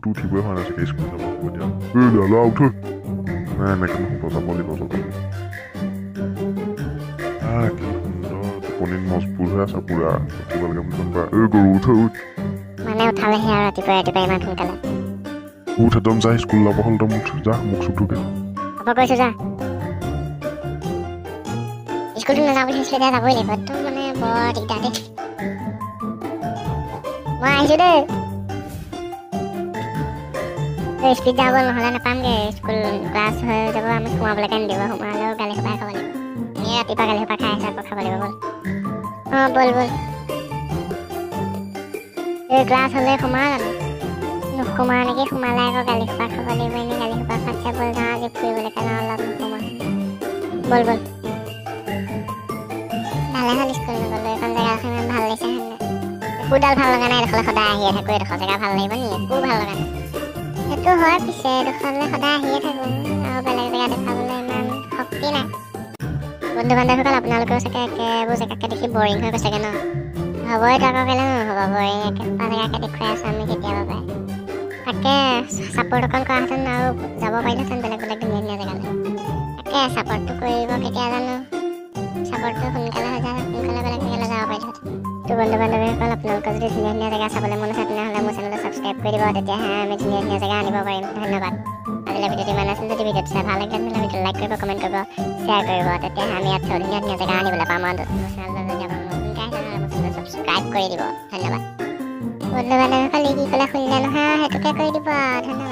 উঠিবই হোৱা নাছিলে স্কুল যাব হ'ব দিয়া লালা উঠ নাই এনেকৈ নহ'ব যাব লাগিব কি সুন্দৰ টোপনিত মজবুত হৈ আছে পুৰা উঠিব লাগে বুলি কোনোবা গৰু উঠ মানে উঠালেহে আৰু ৰাতিপুৱা ইমান সোনকালে উঠ একদম যা স্কুল যাব হ'ল তই উঠ যা মুখ চুখ ধুকে হ'ব কৈছোঁ যা স্কুলটো নাযাওঁ বুলি ভাবিছিলে এতিয়া যাবই লাগিব একদম মানে বৰ দিগদাৰ দেই মই আহিছোঁ দেই স্পীড যাব নহ'লে নাপামগৈ স্কুল ক্লাছ হৈ যাব আমি সোমাবলৈকে নিদিব সোমালেও গালি সোপাই খাব লাগিব আমি ৰাতিপুৱা গালি সোপা খাই আহিছে আকৌ খাব লাগিব ব'ল অঁ ব'ল এই ক্লাছ হ'লে সোমা জানো নোসোমা নেকি সোমালে আকৌ গালি সোপা খাব লাগিব এনেই গালি সোপা খোৱাতছে ব'ল যাওঁ আজি ফুৰিবলৈকে যাওঁ অলপ নোসোমা ব'ল ভালে হ'ল স্কুল নগ'লো এইখন জেগাখন ইমান ভাল লাগিছে একোডাল ভাল লগা নাই এইডোখৰলৈ সদায় আহিয়ে থাকোঁ এইডোখৰ জেগা ভাল লাগিব নি একো ভাল লগা নাই সেইটো হয় পিছে এইডোখৰলৈ সদায় আহিয়ে থাকোঁ আৰু বেলেগ জেগা দেখাবলৈ ইমান শক্তি নাই বন্ধু বান্ধৱীসকল আপোনালোকেও চাগে একেবোৰ জেগাকে দেখি বৰিং হৈ গৈছেগৈ ন হ'ব এইটো আকৌ কেলৈ নহ'ব বৰিং একেটা জেগাকে দেখুৱাই আছোঁ আমি কেতিয়াবা পাই তাকে ছাপোৰ্ট অকণ কৰাহেঁতেন আৰু যাব পাৰিলোহেঁতেন বেলেগ ধুনীয়া জেগালৈ তাকে ছাপোৰ্টটো কৰিব কেতিয়া জানো ছাপোৰ্টটো সোনকালে হৈ যায় সোনকালে বেলেগ জেগালৈ যাব পাৰিলোহেঁতেন তো বন্ধু বান্ধৱীসকল আপোনালোকৰ যদি ধুনীয়া জেগা চাবলৈ মন আছে তেনেহ'লে মোৰ চেনেলটো ছাবস্ক্ৰাইব কৰি দিব তেতিয়াহে আমি ধুনীয়া জেগা আনিব পাৰিম ধন্যবাদ আজিলৈ ভিডিঅ'টো ইমান আছিল যদি ভিডিঅ'টো চাই ভাল লাগে তেনেহ'লে ভিডিঅ'টো লাইক কৰিব কমেণ্ট কৰিব শ্বেয়াৰ কৰিব তেতিয়াহে আমি ইয়াত ধুনীয়া জেগা আনিবলৈ পাম আৰু মোৰ চেনেলটো যদি আপোনালোকে নতুনকৈ আহিছে তেনেহ'লে মোৰ চেনেলটো ছাবস্ক্ৰাইব কৰি দিব ধন্যবাদ বন্ধু বান্ধৱীসকল কি ক'লে শুনিলে নহয় সেইটোকে কৰি দিব ধন্যবাদ